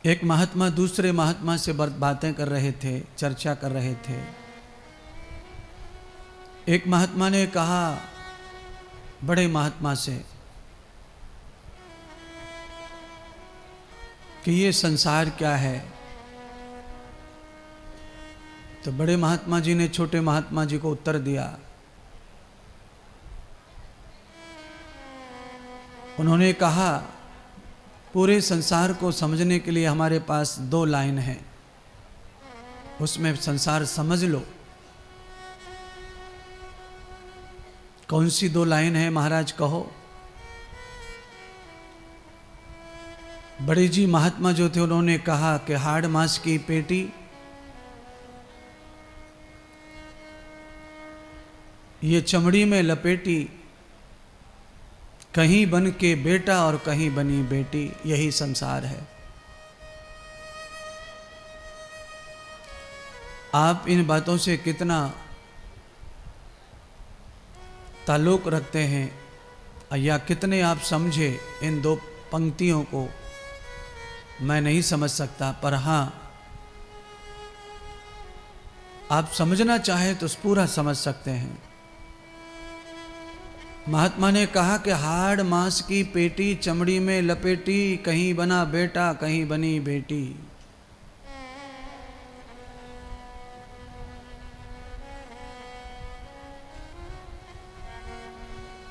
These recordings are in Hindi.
एक महात्मा दूसरे महात्मा से बातें कर रहे थे, चर्चा कर रहे थे। एक महात्मा ने कहा बड़े महात्मा से कि ये संसार क्या है। तो बड़े महात्मा जी ने छोटे महात्मा जी को उत्तर दिया। उन्होंने कहा पूरे संसार को समझने के लिए हमारे पास 2 लाइन हैं, उसमें संसार समझ लो। कौन सी 2 लाइन है महाराज कहो। बड़े जी महात्मा जो थे उन्होंने कहा कि हाड़ मांस की पेटी, ये चमड़ी में लपेटी, कहीं बन के बेटा और कहीं बनी बेटी, यही संसार है। आप इन बातों से कितना ताल्लुक रखते हैं या कितने आप समझे इन 2 पंक्तियों को, मैं नहीं समझ सकता। पर हाँ, आप समझना चाहे तो पूरा समझ सकते हैं। महात्मा ने कहा कि हाड़ मांस की पेटी चमड़ी में लपेटी, कहीं बना बेटा कहीं बनी बेटी।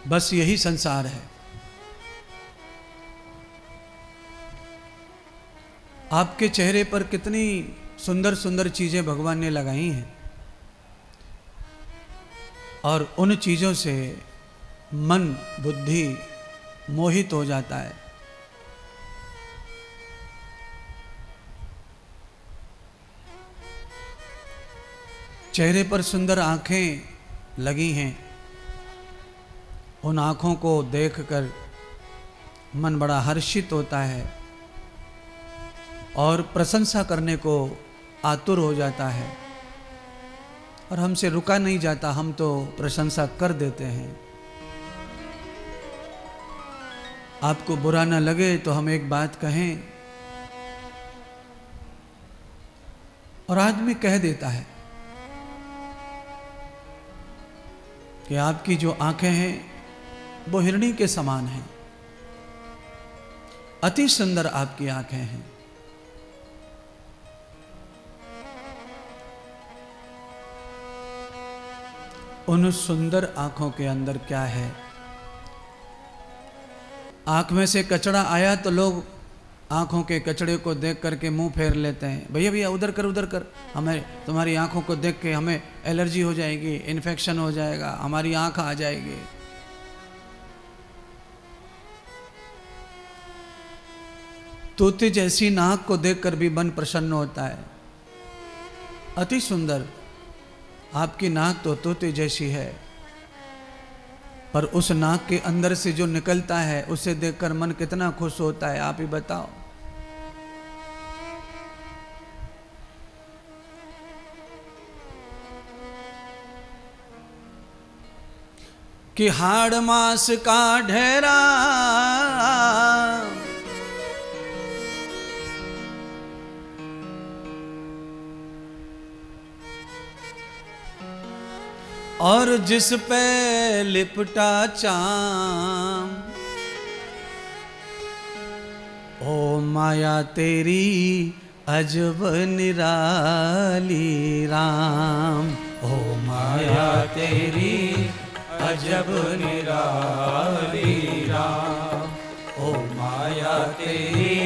बस यही संसार है। आपके चेहरे पर कितनी सुंदर सुंदर चीजें भगवान ने लगाई हैं और उन चीजों से मन बुद्धि मोहित हो जाता है। चेहरे पर सुंदर आंखें लगी हैं, उन आंखों को देखकर मन बड़ा हर्षित होता है और प्रशंसा करने को आतुर हो जाता है, और हमसे रुका नहीं जाता, हम तो प्रशंसा कर देते हैं। आपको बुरा न लगे तो हम एक बात कहें, और आदमी कह देता है कि आपकी जो आंखें हैं वो हिरणी के समान हैं, अति सुंदर आपकी आंखें हैं। उन सुंदर आंखों के अंदर क्या है? आंख में से कचड़ा आया तो लोग आंखों के कचड़े को देख करके मुंह फेर लेते हैं। भैया भैया उधर कर उधर कर, हमें तुम्हारी आंखों को देख के हमें एलर्जी हो जाएगी, इन्फेक्शन हो जाएगा, हमारी आंख आ जाएगी। तोते जैसी नाक को देखकर भी मन प्रसन्न होता है। अति सुंदर आपकी नाक तो तोते जैसी है, पर उस नाक के अंदर से जो निकलता है उसे देखकर मन कितना खुश होता है, आप ही बताओ। कि हाड़ मास का ढेरा और जिस पे लिपटा चाम, ओ माया तेरी अजब निराली राम। ओ माया तेरी अजब निराली राम। ओ माया तेरी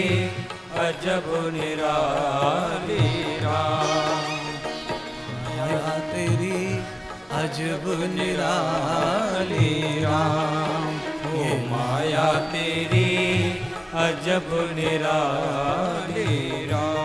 अजब निराली राम। माया तेरी अजब निराली राम। ओ माया तेरी अजब निराली राम।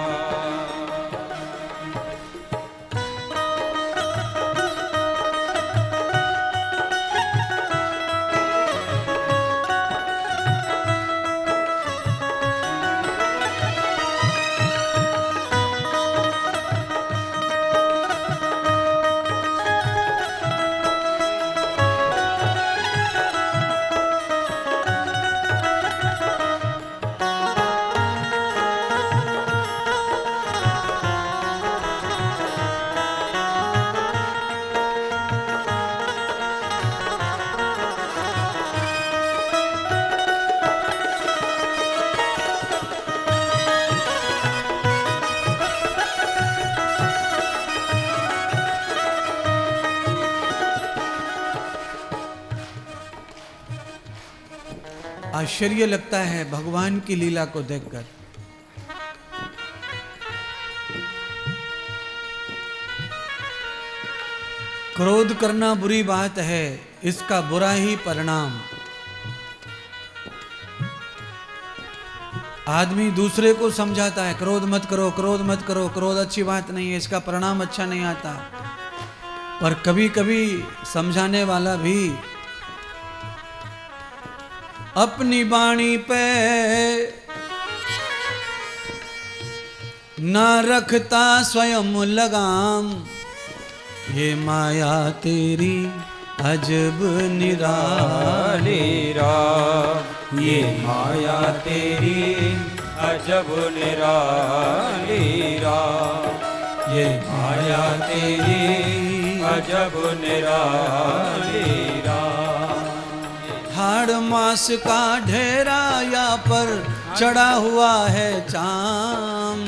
आश्चर्य लगता है भगवान की लीला को देखकर। क्रोध करना बुरी बात है, इसका बुरा ही परिणाम। आदमी दूसरे को समझाता है क्रोध मत करो, क्रोध मत करो, क्रोध अच्छी बात नहीं है, इसका परिणाम अच्छा नहीं आता। पर कभी कभी समझाने वाला भी अपनी वाणी पे न रखता स्वयं लगाम। ये माया तेरी अजब निराली, ये माया तेरी अजब निराली, ये माया तेरी अजब निराली। हाड़ मास का ढेरा या पर चढ़ा हुआ है चाम।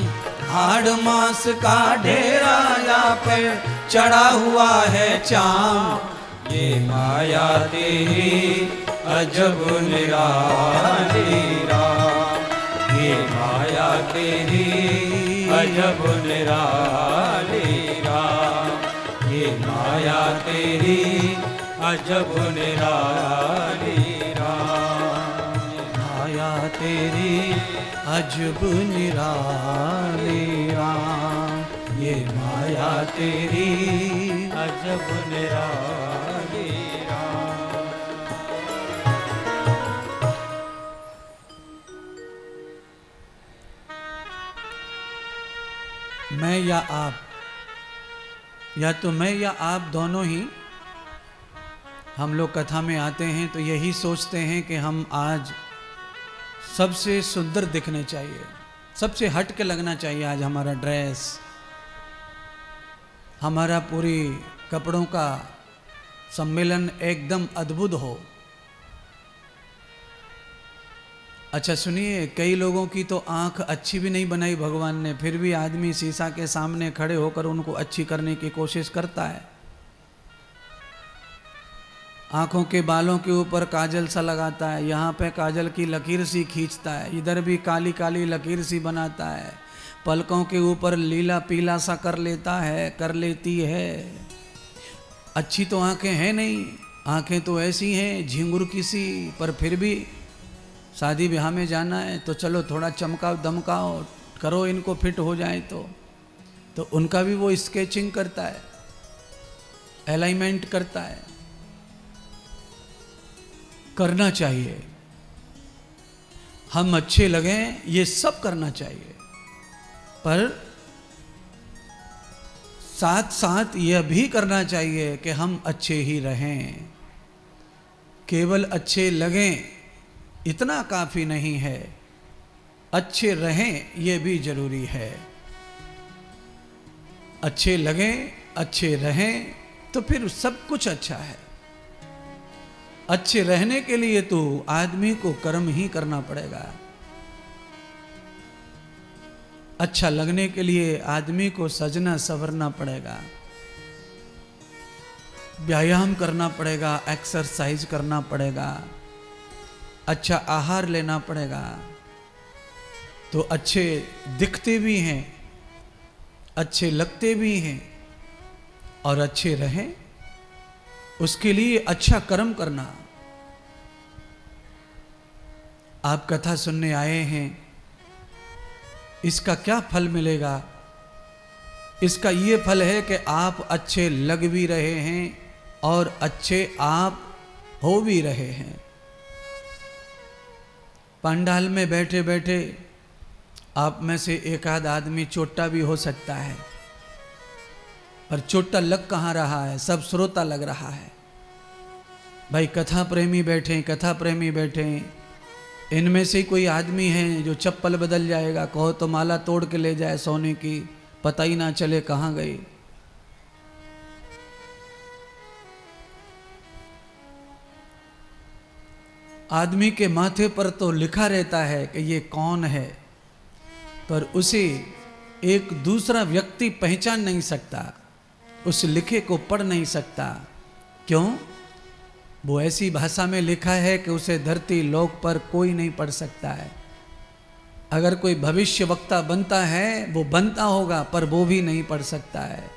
हाड़ मास का ढेरा या पर चढ़ा हुआ है चाम। ये माया तेरी अजब निराली, ये माया तेरी अजब निराली, ये माया तेरी अजब निराली, माया तेरी अजब निराली राम। ये माया तेरी अजब निराली। मैं या आप, या तो मैं या आप दोनों ही हम लोग कथा में आते हैं तो यही सोचते हैं कि हम आज सबसे सुंदर दिखने चाहिए, सबसे हट के लगना चाहिए। आज हमारा ड्रेस, हमारा पूरी कपड़ों का सम्मेलन एकदम अद्भुत हो। अच्छा सुनिए, कई लोगों की तो आंख अच्छी भी नहीं बनाई भगवान ने, फिर भी आदमी शीशा के सामने खड़े होकर उनको अच्छी करने की कोशिश करता है। आंखों के बालों के ऊपर काजल सा लगाता है, यहाँ पे काजल की लकीर सी खींचता है, इधर भी काली काली लकीर सी बनाता है, पलकों के ऊपर लीला पीला सा कर लेता है, कर लेती है। अच्छी तो आंखें हैं नहीं, आंखें तो ऐसी हैं झिंगुर की सी, पर फिर भी शादी ब्याह में जाना है तो चलो थोड़ा चमकाओ दमकाओ करो, इनको फिट हो जाए तो उनका भी वो स्केचिंग करता है, अलाइनमेंट करता है। करना चाहिए, हम अच्छे लगें ये सब करना चाहिए, पर साथ साथ यह भी करना चाहिए कि हम अच्छे ही रहें। केवल अच्छे लगें इतना काफी नहीं है, अच्छे रहें ये भी जरूरी है। अच्छे लगें, अच्छे रहें तो फिर सब कुछ अच्छा है। अच्छे रहने के लिए तो आदमी को कर्म ही करना पड़ेगा। अच्छा लगने के लिए आदमी को सजना संवरना पड़ेगा, व्यायाम करना पड़ेगा, एक्सरसाइज करना पड़ेगा, अच्छा आहार लेना पड़ेगा, तो अच्छे दिखते भी हैं, अच्छे लगते भी हैं, और अच्छे रहें उसके लिए अच्छा कर्म करना। आप कथा सुनने आए हैं, इसका क्या फल मिलेगा? इसका ये फल है कि आप अच्छे लग भी रहे हैं और अच्छे आप हो भी रहे हैं। पंडाल में बैठे बैठे आप में से एक आध आदमी चोट्टा भी हो सकता है, पर चोट्टा लग कहाँ रहा है? सब श्रोता लग रहा है। भाई कथा प्रेमी बैठे, कथा प्रेमी बैठे, इनमें से कोई आदमी है जो चप्पल बदल जाएगा, कहो तो माला तोड़ के ले जाए सोने की, पता ही ना चले कहाँ गई। आदमी के माथे पर तो लिखा रहता है कि ये कौन है, पर उसे एक दूसरा व्यक्ति पहचान नहीं सकता, उस लिखे को पढ़ नहीं सकता। क्यों? वो ऐसी भाषा में लिखा है कि उसे धरती लोक पर कोई नहीं पढ़ सकता है। अगर कोई भविष्य वक्ता बनता है वो बनता होगा, पर वो भी नहीं पढ़ सकता है।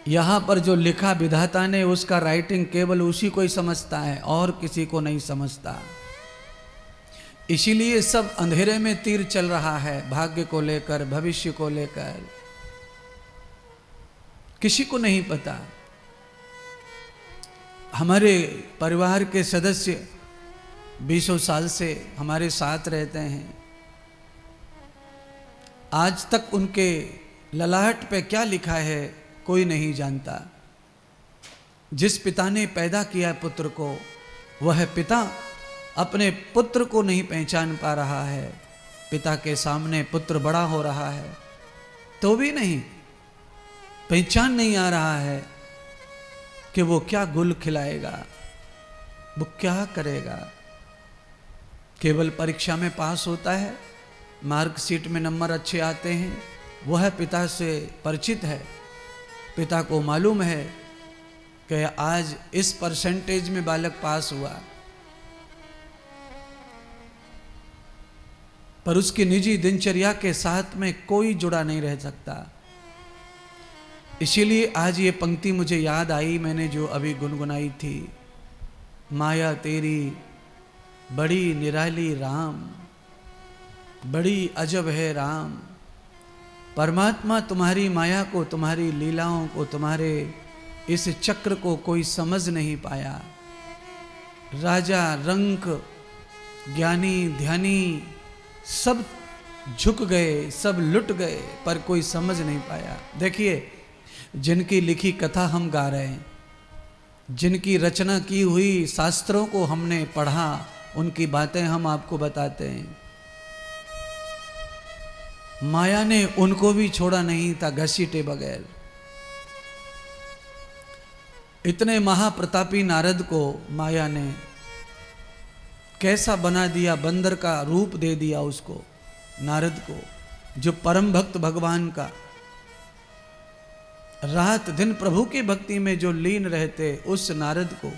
यहाँ पर जो लिखा विधाता ने, उसका राइटिंग केवल उसी को ही समझता है और किसी को नहीं समझता। इसीलिए सब अंधेरे में तीर चल रहा है, भाग्य को लेकर, भविष्य को लेकर। किसी को नहीं पता। हमारे परिवार के सदस्य 20 साल से हमारे साथ रहते हैं। आज तक उनके ललाहट पे क्या लिखा है कोई नहीं जानता। जिस पिता ने पैदा किया पुत्र को, वह पिता अपने पुत्र को नहीं पहचान पा रहा है। पिता के सामने पुत्र बड़ा हो रहा है तो भी नहीं पहचान नहीं आ रहा है कि वो क्या गुल खिलाएगा, वो क्या करेगा। केवल परीक्षा में पास होता है, मार्कशीट में नंबर अच्छे आते हैं, वह पिता से परिचित है। पिता को मालूम है कि आज इस परसेंटेज में बालक पास हुआ, पर उसकी निजी दिनचर्या के साथ में कोई जुड़ा नहीं रह सकता। इसीलिए आज ये पंक्ति मुझे याद आई, मैंने जो अभी गुनगुनाई थी। माया तेरी बड़ी निराली राम, बड़ी अजब है राम। परमात्मा तुम्हारी माया को, तुम्हारी लीलाओं को, तुम्हारे इस चक्र को कोई समझ नहीं पाया। राजा, रंक, ज्ञानी, ध्यानी सब झुक गए, सब लुट गए, पर कोई समझ नहीं पाया। देखिए, जिनकी लिखी कथा हम गा रहे हैं, जिनकी रचना की हुई शास्त्रों को हमने पढ़ा, उनकी बातें हम आपको बताते हैं। माया ने उनको भी छोड़ा नहीं था घसीटे बगैर। इतने महाप्रतापी नारद को माया ने कैसा बना दिया, बंदर का रूप दे दिया उसको, नारद को, जो परम भक्त भगवान का, रात दिन प्रभु की भक्ति में जो लीन रहते, उस नारद को।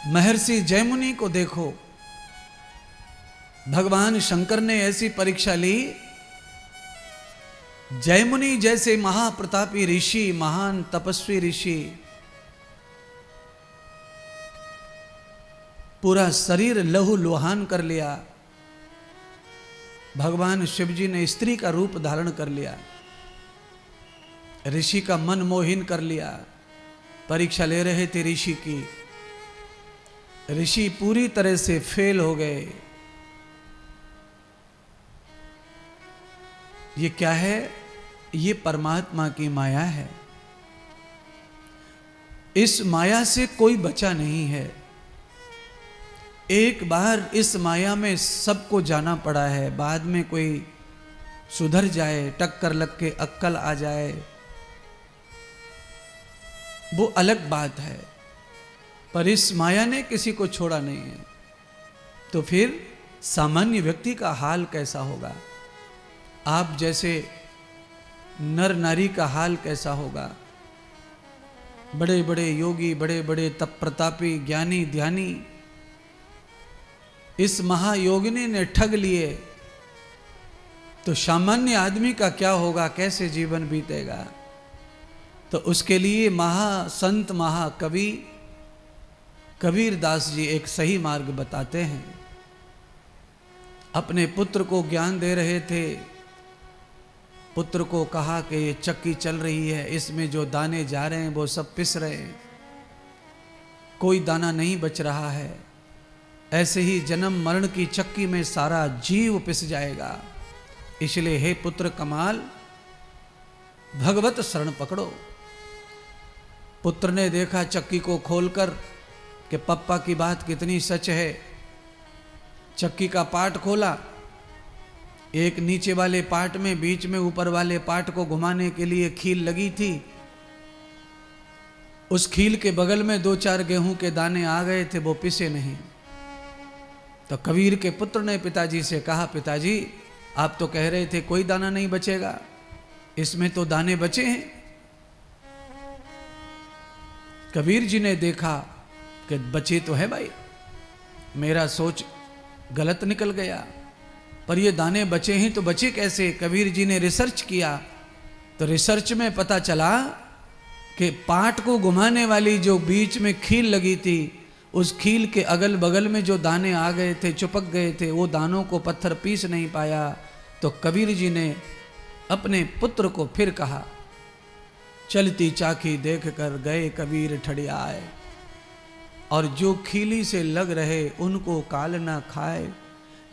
महर्षि जयमुनि को देखो, भगवान शंकर ने ऐसी परीक्षा ली। जयमुनि जैसे महाप्रतापी ऋषि, महान तपस्वी ऋषि, पूरा शरीर लहू लुहान कर लिया। भगवान शिव जी ने स्त्री का रूप धारण कर लिया, ऋषि का मन मोहिन कर लिया। परीक्षा ले रहे थे ऋषि की, ऋषि पूरी तरह से फेल हो गए। ये क्या है? ये परमात्मा की माया है। इस माया से कोई बचा नहीं है। एक बार इस माया में सबको जाना पड़ा है, बाद में कोई सुधर जाए, टक्कर लग के अक्कल आ जाए, वो अलग बात है, पर इस माया ने किसी को छोड़ा नहीं है। तो फिर सामान्य व्यक्ति का हाल कैसा होगा? आप जैसे नर नारी का हाल कैसा होगा? बड़े बड़े योगी, बड़े बड़े तप प्रतापी, ज्ञानी, ध्यानी, इस महायोगिनी ने ठग लिए, तो सामान्य आदमी का क्या होगा? कैसे जीवन बीतेगा? तो उसके लिए महासंत, महाकवि कबीर दास जी एक सही मार्ग बताते हैं। अपने पुत्र को ज्ञान दे रहे थे। पुत्र को कहा कि ये चक्की चल रही है, इसमें जो दाने जा रहे हैं वो सब पिस रहे हैं, कोई दाना नहीं बच रहा है। ऐसे ही जन्म मरण की चक्की में सारा जीव पिस जाएगा। इसलिए हे पुत्र कमाल, भगवत शरण पकड़ो। पुत्र ने देखा चक्की को खोलकर कि पप्पा की बात कितनी सच है। चक्की का पार्ट खोला, एक नीचे वाले पार्ट में, बीच में ऊपर वाले पार्ट को घुमाने के लिए खील लगी थी। उस खील के बगल में 2-4 गेहूं के दाने आ गए थे, वो पिसे नहीं। तो कबीर के पुत्र ने पिताजी से कहा, पिताजी आप तो कह रहे थे कोई दाना नहीं बचेगा, इसमें तो दाने बचे हैं। कबीर जी ने देखा कि बचे तो है भाई, मेरा सोच गलत निकल गया, पर ये दाने बचे हैं तो बचे कैसे। कबीर जी ने रिसर्च किया तो रिसर्च में पता चला कि पाट को घुमाने वाली जो बीच में खील लगी थी, उस खील के अगल बगल में जो दाने आ गए थे, चिपक गए थे, वो दानों को पत्थर पीस नहीं पाया। तो कबीर जी ने अपने पुत्र को फिर कहा, चलती चाकी देख कर गए कबीर ठड़ियाए, और जो खीली से लग रहे उनको काल ना खाए।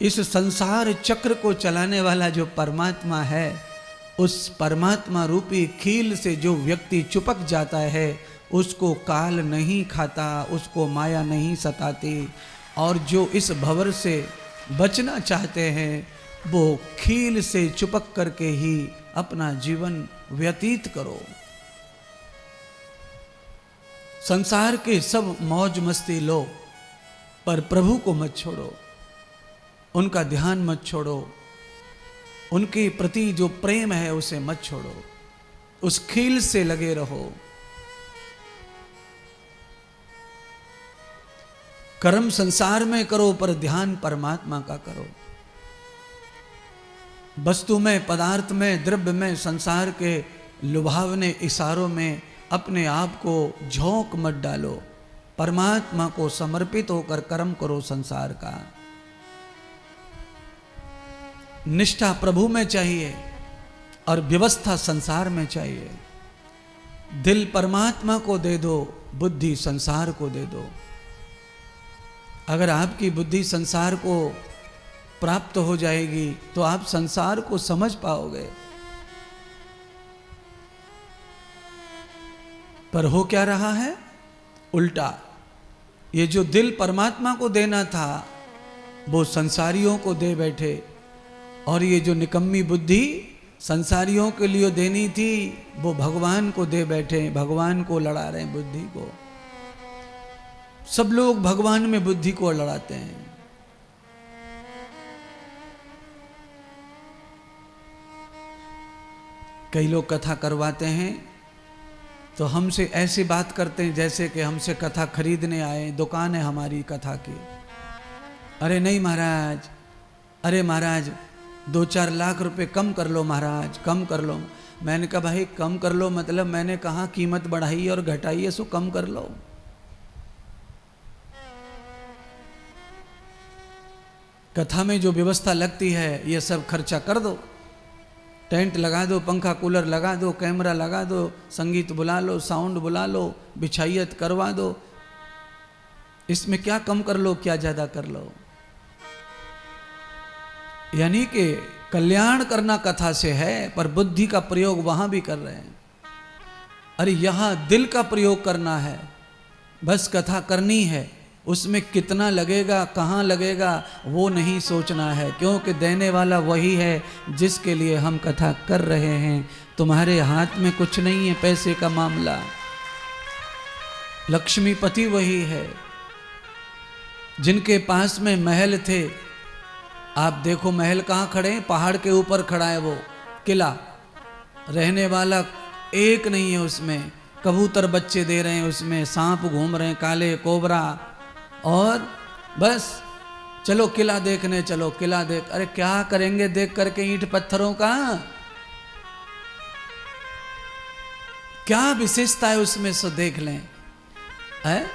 इस संसार चक्र को चलाने वाला जो परमात्मा है, उस परमात्मा रूपी खील से जो व्यक्ति चिपक जाता है, उसको काल नहीं खाता, उसको माया नहीं सताती। और जो इस भंवर से बचना चाहते हैं, वो खील से चिपक करके ही अपना जीवन व्यतीत करो। संसार के सब मौज मस्ती लो, पर प्रभु को मत छोड़ो, उनका ध्यान मत छोड़ो, उनके प्रति जो प्रेम है उसे मत छोड़ो, उस खील से लगे रहो। कर्म संसार में करो, पर ध्यान परमात्मा का करो। वस्तु में, पदार्थ में, द्रव्य में, संसार के लुभावने इशारों में अपने आप को झोंक मत डालो। परमात्मा को समर्पित होकर कर्म करो संसार का। निष्ठा प्रभु में चाहिए और व्यवस्था संसार में चाहिए। दिल परमात्मा को दे दो, बुद्धि संसार को दे दो। अगर आपकी बुद्धि संसार को प्राप्त हो जाएगी तो आप संसार को समझ पाओगे। पर हो क्या रहा है? उल्टा। ये जो दिल परमात्मा को देना था वो संसारियों को दे बैठे, और ये जो निकम्मी बुद्धि संसारियों के लिए देनी थी वो भगवान को दे बैठे, भगवान को लड़ा रहे हैं बुद्धि को। सब लोग भगवान में बुद्धि को लड़ाते हैं। कई लोग कथा करवाते हैं तो हमसे ऐसी बात करते हैं जैसे कि हमसे कथा खरीदने आए, दुकान है हमारी कथा की। अरे नहीं महाराज, अरे महाराज 2-4 लाख रुपए कम कर लो महाराज, कम कर लो। मैंने कहा भाई कम कर लो मतलब मैंने कहा कीमत बढ़ाई और घटाई है, सो कम कर लो। कथा में जो व्यवस्था लगती है ये सब खर्चा कर दो। टेंट लगा दो, पंखा कूलर लगा दो, कैमरा लगा दो, संगीत बुला लो, साउंड बुला लो, बिछाइयत करवा दो। इसमें क्या कम कर लो, क्या ज्यादा कर लो। यानी कि कल्याण करना कथा से है, पर बुद्धि का प्रयोग वहां भी कर रहे हैं। अरे यहां दिल का प्रयोग करना है, बस कथा करनी है। उसमें कितना लगेगा, कहाँ लगेगा, वो नहीं सोचना है, क्योंकि देने वाला वही है जिसके लिए हम कथा कर रहे हैं। तुम्हारे हाथ में कुछ नहीं है पैसे का मामला, लक्ष्मीपति वही है। जिनके पास में महल थे, आप देखो महल कहाँ खड़े हैं, पहाड़ के ऊपर खड़ा है वो किला, रहने वाला एक नहीं है उसमें। कबूतर बच्चे दे रहे हैं उसमें, सांप घूम रहे हैं, काले कोबरा, और बस चलो किला देखने चलो, किला देख। अरे क्या करेंगे देख करके ईंट पत्थरों का? क्या विशेषता है उसमें, सो देख लें। है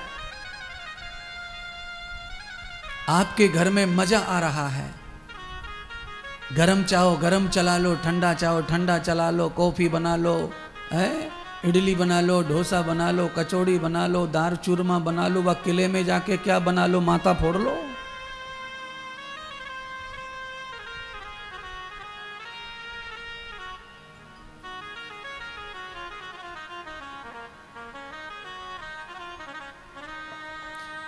आपके घर में मजा आ रहा है, गरम चाहो गरम चला लो, ठंडा चाहो ठंडा चला लो, कॉफी बना लो, है इडली बना लो, डोसा बना लो, कचौड़ी बना लो, दाल चूरमा बना लो, व किले में जाके क्या बना लो, माता फोड़ लो।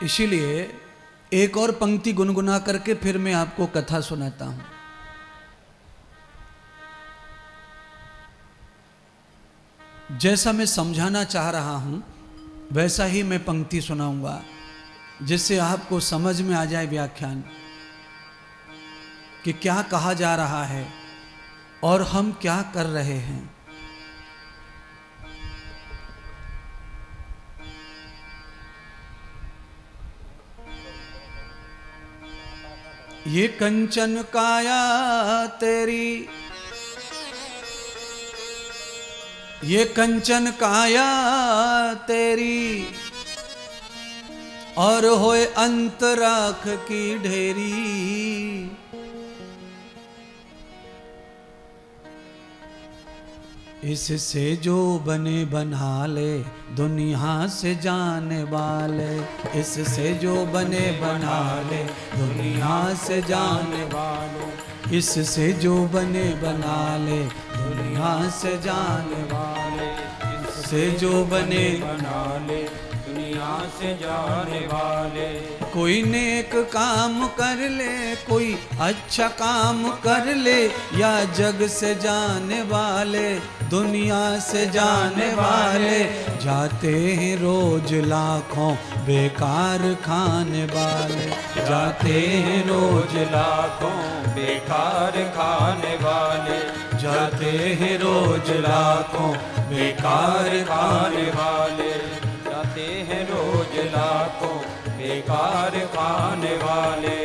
इसीलिए एक और पंक्ति गुनगुना करके फिर मैं आपको कथा सुनाता हूं। जैसा मैं समझाना चाह रहा हूं वैसा ही मैं पंक्ति सुनाऊंगा, जिससे आपको समझ में आ जाए व्याख्यान कि क्या कहा जा रहा है और हम क्या कर रहे हैं। ये कंचन काया तेरी, ये कंचन काया तेरी, और होए अंतराख की ढेरी। इससे जो बने बना ले दुनिया से जाने वाले, इससे जो बने बना ले दुनिया से जाने वाले, इससे जो बने बना ले दुनिया से जाने वाले, इससे जो बने बना ले दुनिया से जाने वाले। कोई नेक काम कर ले, कोई अच्छा काम कर ले, या जग से जाने वाले दुनिया से जाने वाले, जाते हैं रोज लाखों बेकार खाने वाले, जाते हैं रोज लाखों बेकार खाने वाले, जाते हैं रोज लाखों बेकार खाने वाले, जाते हैं रोज लाखों बेकार खाने वाले।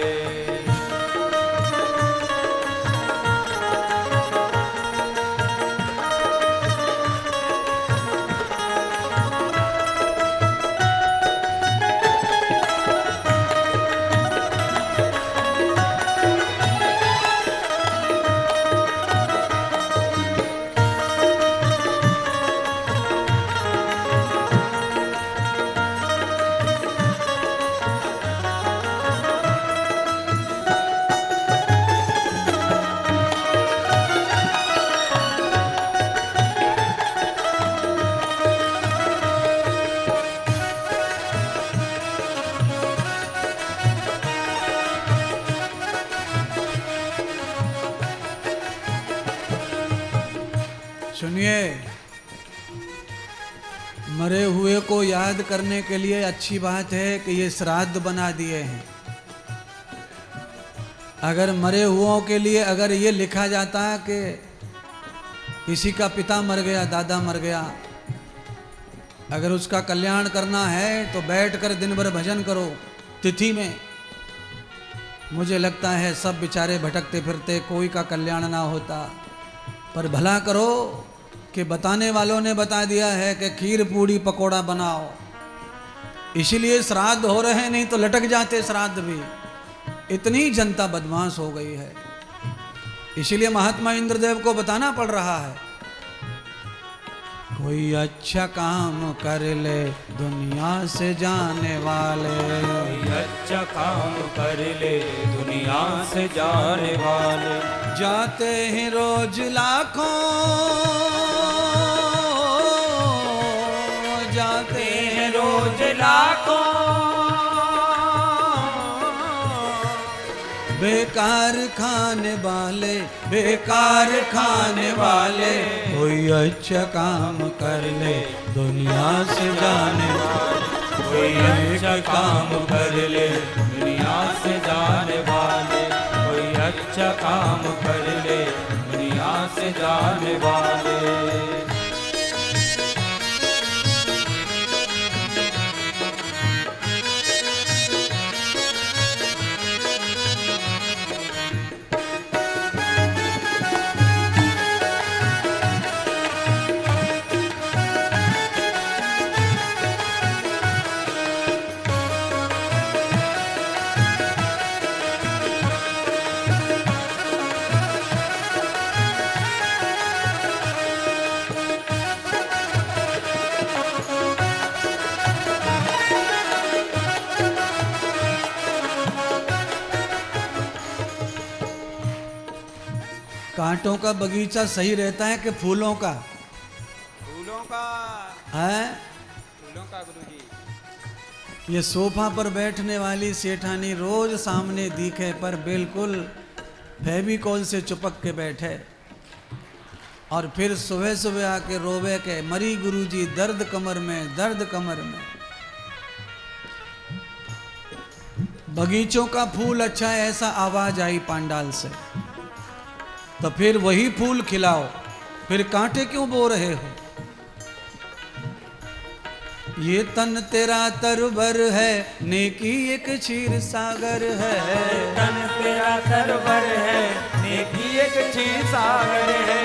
सुनिए, मरे हुए को याद करने के लिए अच्छी बात है कि ये श्राद्ध बना दिए हैं। अगर मरे हुओं के लिए अगर ये लिखा जाता कि किसी का पिता मर गया, दादा मर गया, अगर उसका कल्याण करना है तो बैठकर दिन भर भजन करो तिथि में, मुझे लगता है सब बेचारे भटकते फिरते, कोई का कल्याण ना होता। पर भला करो कि बताने वालों ने बता दिया है कि खीर पूड़ी पकोड़ा बनाओ, इसीलिए श्राद्ध हो रहे हैं, नहीं तो लटक जाते श्राद्ध भी। इतनी जनता बदमाश हो गई है, इसीलिए महात्मा इंद्रदेव को बताना पड़ रहा है। कोई अच्छा काम कर ले दुनिया से जाने वाले, कोई अच्छा काम कर ले दुनिया से जाने वाले, जाते हैं रोज लाखों, जाते हैं रोज लाखों बेकार खाने वाले, बेकार खाने वाले, कोई अच्छा काम कर ले दुनिया से जाने वाले, कोई अच्छा काम कर ले दुनिया से जाने वाले, कोई अच्छा काम कर ले दुनिया से जाने वाले। कांटों का बगीचा सही रहता है कि फूलों का? फूलों का है। फूलों का गुरुजी। ये सोफा पर बैठने वाली सेठानी रोज सामने दिखे पर बिल्कुल फेविकोल से चिपक के बैठे, और फिर सुबह सुबह आके रोवे के मरी गुरुजी दर्द कमर में, दर्द कमर में। बगीचों का फूल अच्छा है, ऐसा आवाज आई पांडाल से, तो फिर वही फूल खिलाओ, फिर कांटे क्यों बो रहे हो? ये तन तेरा तरबर है, नेकी एक क्षीर सागर है। तन तेरा तरबर है, नेकी एक क्षीर सागर है।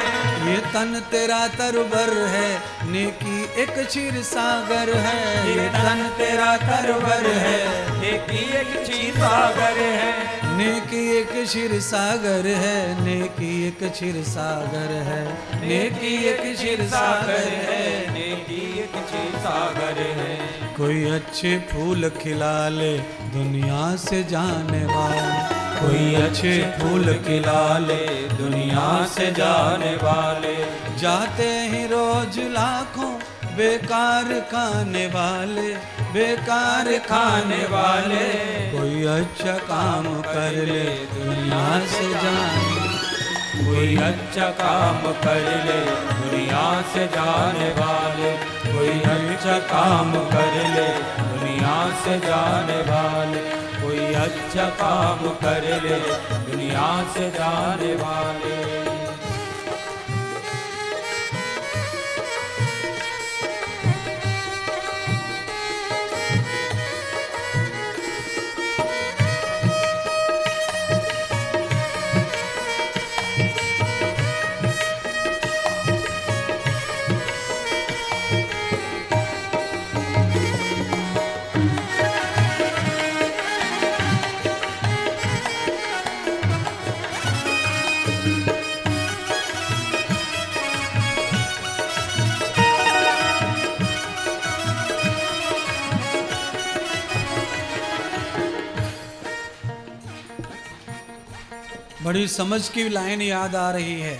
ये तन तेरा तरबर है, नेकी एक क्षीर सागर है। ये तन तेरा तरबर है, नेकी एक क्षीर सागर है। नेकी एक क्षीर सागर है, नेकी एक क्षीर सागर है, नेकी एक क्षीर सागर है, नेकी एक क्षीर सागर है। कोई अच्छे फूल खिला ले दुनिया से जाने वाले, कोई अच्छे फूल खिला ले दुनिया से जाने वाले। जाते ही रोज लाखों बेकार खाने वाले, बेकार खाने वाले। कोई अच्छा काम कर ले दुनिया से जाने, कोई अच्छा काम कर ले दुनिया से जाने वाले। कोई अच्छा काम कर ले दुनिया से जाने वाले। कोई अच्छा काम कर ले दुनिया से जाने वाले। बड़ी समझ की लाइन याद आ रही है।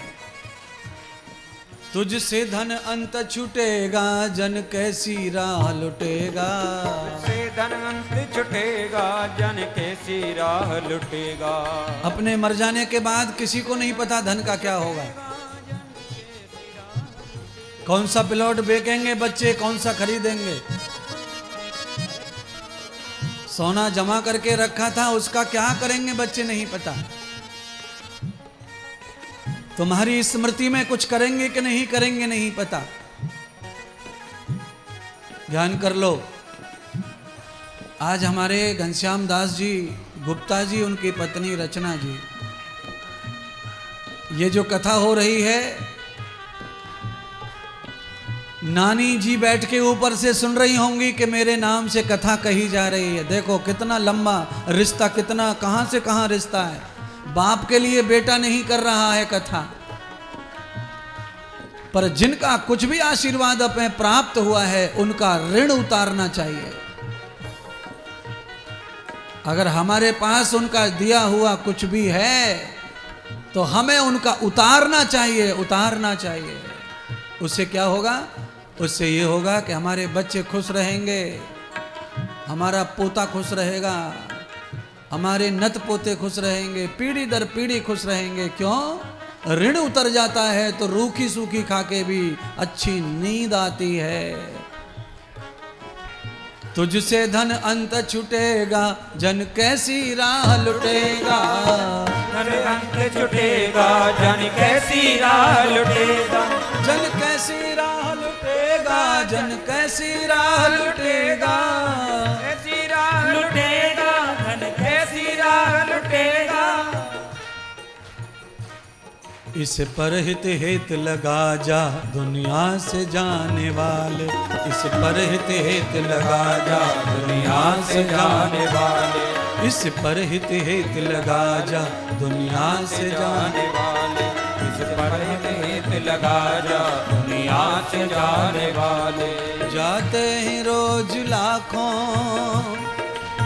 तुझसे धन अंत छूटेगा, जन कैसी राह लुटेगा। से धन अंत छुटेगा, जन कैसी राह लुटेगा। अपने मर जाने के बाद किसी को नहीं पता धन का क्या होगा। कौन सा प्लॉट बेचेंगे बच्चे, कौन सा खरीदेंगे। सोना जमा करके रखा था, उसका क्या करेंगे बच्चे नहीं पता। तुम्हारी स्मृति में कुछ करेंगे कि नहीं करेंगे नहीं पता। ध्यान कर लो। आज हमारे घनश्याम दास जी गुप्ता जी, उनकी पत्नी रचना जी, ये जो कथा हो रही है, नानी जी बैठ के ऊपर से सुन रही होंगी कि मेरे नाम से कथा कही जा रही है। देखो कितना लंबा रिश्ता, कितना कहां से कहां रिश्ता है। बाप के लिए बेटा नहीं कर रहा है कथा, पर जिनका कुछ भी आशीर्वाद अपने प्राप्त हुआ है उनका ऋण उतारना चाहिए। अगर हमारे पास उनका दिया हुआ कुछ भी है तो हमें उनका उतारना चाहिए, उतारना चाहिए। उससे क्या होगा? उससे ये होगा कि हमारे बच्चे खुश रहेंगे, हमारा पोता खुश रहेगा, हमारे नत पोते खुश रहेंगे, पीढ़ी दर पीढ़ी खुश रहेंगे। क्यों? ऋण उतर जाता है तो रूखी सूखी खाके भी अच्छी नींद आती है। तुझसे धन अंत छूटेगा, जन कैसी राह लुटेगा। धन अंत छूटेगा, जन कैसी राह लुटेगा। जन कैसी राह लुटेगा, जन कैसी राह लुटेगा। कैसी राह लुटेगा, धन कैसी राह लुटेगा। इस पर हित हित लगा जा दुनिया से जाने वाले। इस पर हित हित लगा जा दुनिया से जाने वाले। इस पर हित हित लगा जा दुनिया से जाने वाले। इस पर हित लगा जा दुनिया से जाने वाले। जाते हैं रोज लाखों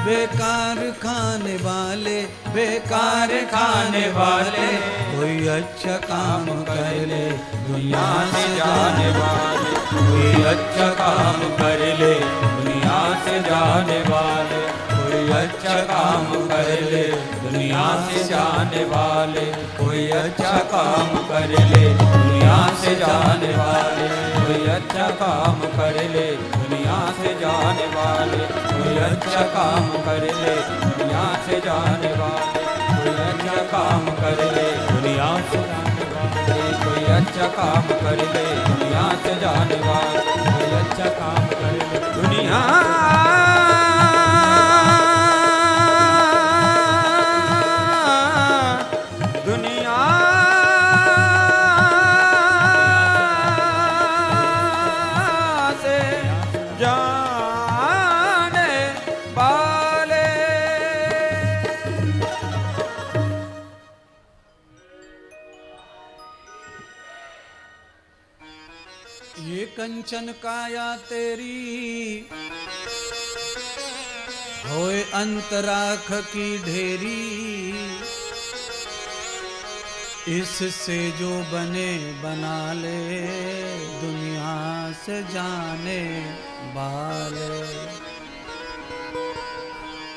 बेकार खाने वाले, बेकार खाने वाले। कोई अच्छा काम कर ले दुनिया से जाने वाले। कोई अच्छा काम कर ले दुनिया से जाने वाले। कोई अच्छा काम कर ले दुनिया से जाने वाले। कोई अच्छा काम कर ले दुनिया से जाने वाले। कोई अच्छा काम कर ले दुनिया से जाने वाले। कोई अच्छा काम कर ले दुनिया से जाने वाले। कोई अच्छा काम कर ले दुनिया से जाने वाले। कोई अच्छा अच्छा काम कर ले दुनिया से जाने वाले, कोई अच्छा काम कर ले दुनिया से जाने वाले। ये कंचन काया तेरी होए अंतराख की ढेरी, इससे जो बने बना ले दुनिया से जाने वाले।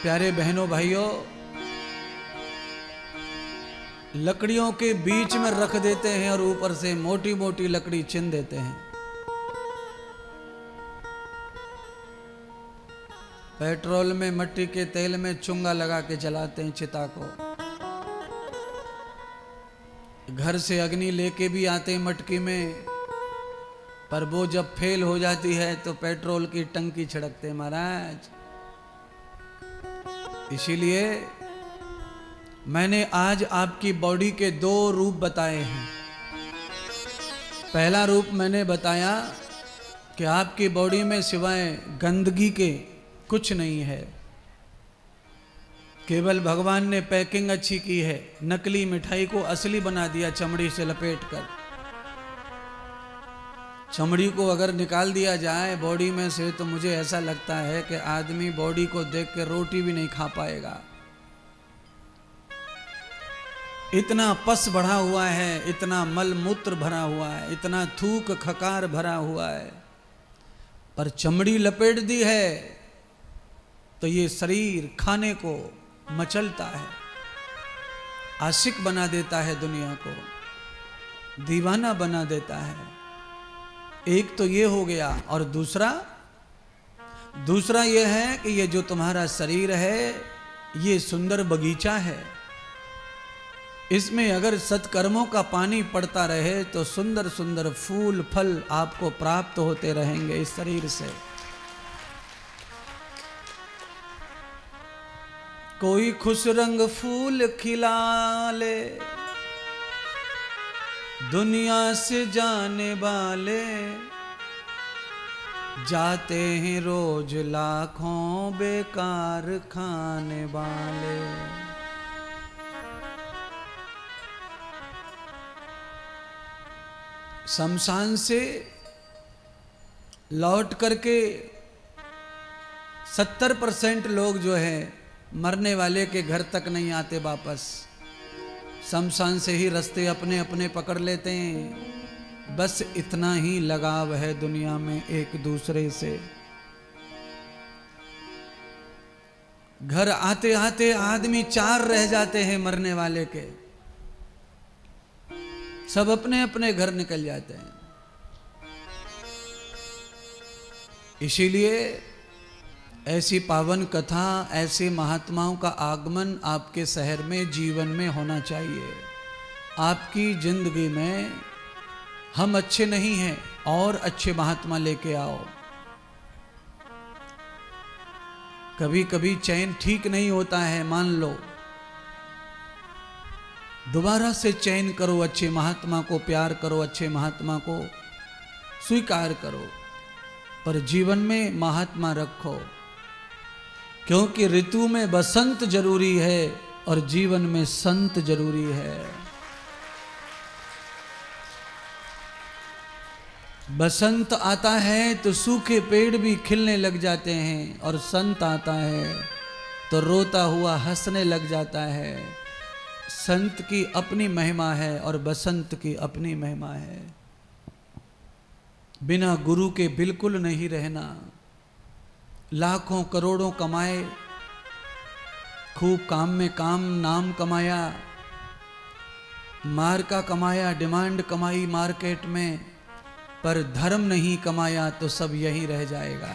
प्यारे बहनों भाइयों, लकड़ियों के बीच में रख देते हैं और ऊपर से मोटी मोटी लकड़ी चिन देते हैं। पेट्रोल में मट्टी के तेल में चुंगा लगा के जलाते हैं चिता को। घर से अग्नि लेके भी आते हैं मटकी में, पर वो जब फेल हो जाती है तो पेट्रोल की टंकी छिड़कते हैं महाराज। इसीलिए मैंने आज आपकी बॉडी के 2 रूप बताए हैं। पहला रूप मैंने बताया कि आपकी बॉडी में सिवाय गंदगी के कुछ नहीं है, केवल भगवान ने पैकिंग अच्छी की है, नकली मिठाई को असली बना दिया चमड़ी से लपेटकर। चमड़ी को अगर निकाल दिया जाए बॉडी में से तो मुझे ऐसा लगता है कि आदमी बॉडी को देख के रोटी भी नहीं खा पाएगा। इतना पस भरा हुआ है, इतना मल मूत्र भरा हुआ है, इतना थूक खकार भरा हुआ है, पर चमड़ी लपेट दी है तो ये शरीर खाने को मचलता है, आशिक बना देता है, दुनिया को दीवाना बना देता है। एक तो ये हो गया, और दूसरा ये है कि ये जो तुम्हारा शरीर है ये सुंदर बगीचा है। इसमें अगर सत्कर्मों का पानी पड़ता रहे तो सुंदर सुंदर फूल फल आपको प्राप्त होते रहेंगे इस शरीर से। कोई खुश रंग फूल खिला ले दुनिया से जाने वाले, जाते हैं रोज लाखों बेकार खाने वाले। शमशान से लौट करके 70% लोग जो है मरने वाले के घर तक नहीं आते वापस। शमशान से ही रास्ते अपने अपने पकड़ लेते हैं। बस इतना ही लगाव है दुनिया में एक दूसरे से। घर आते आते आदमी 4 रह जाते हैं मरने वाले के, सब अपने अपने घर निकल जाते हैं। इसीलिए ऐसी पावन कथा, ऐसे महात्माओं का आगमन आपके शहर में, जीवन में होना चाहिए। आपकी जिंदगी में हम अच्छे नहीं हैं और अच्छे महात्मा लेके आओ। कभी कभी चैन ठीक नहीं होता है, मान लो, दोबारा से चयन करो, अच्छे महात्मा को प्यार करो, अच्छे महात्मा को स्वीकार करो, पर जीवन में महात्मा रखो। क्योंकि ऋतु में बसंत जरूरी है और जीवन में संत जरूरी है। बसंत आता है तो सूखे पेड़ भी खिलने लग जाते हैं, और संत आता है तो रोता हुआ हंसने लग जाता है। संत की अपनी महिमा है और बसंत की अपनी महिमा है। बिना गुरु के बिल्कुल नहीं रहना। लाखों करोड़ों कमाए, खूब काम में काम, नाम कमाया, मार्का कमाया, डिमांड कमाई मार्केट में, पर धर्म नहीं कमाया तो सब यहीं रह जाएगा।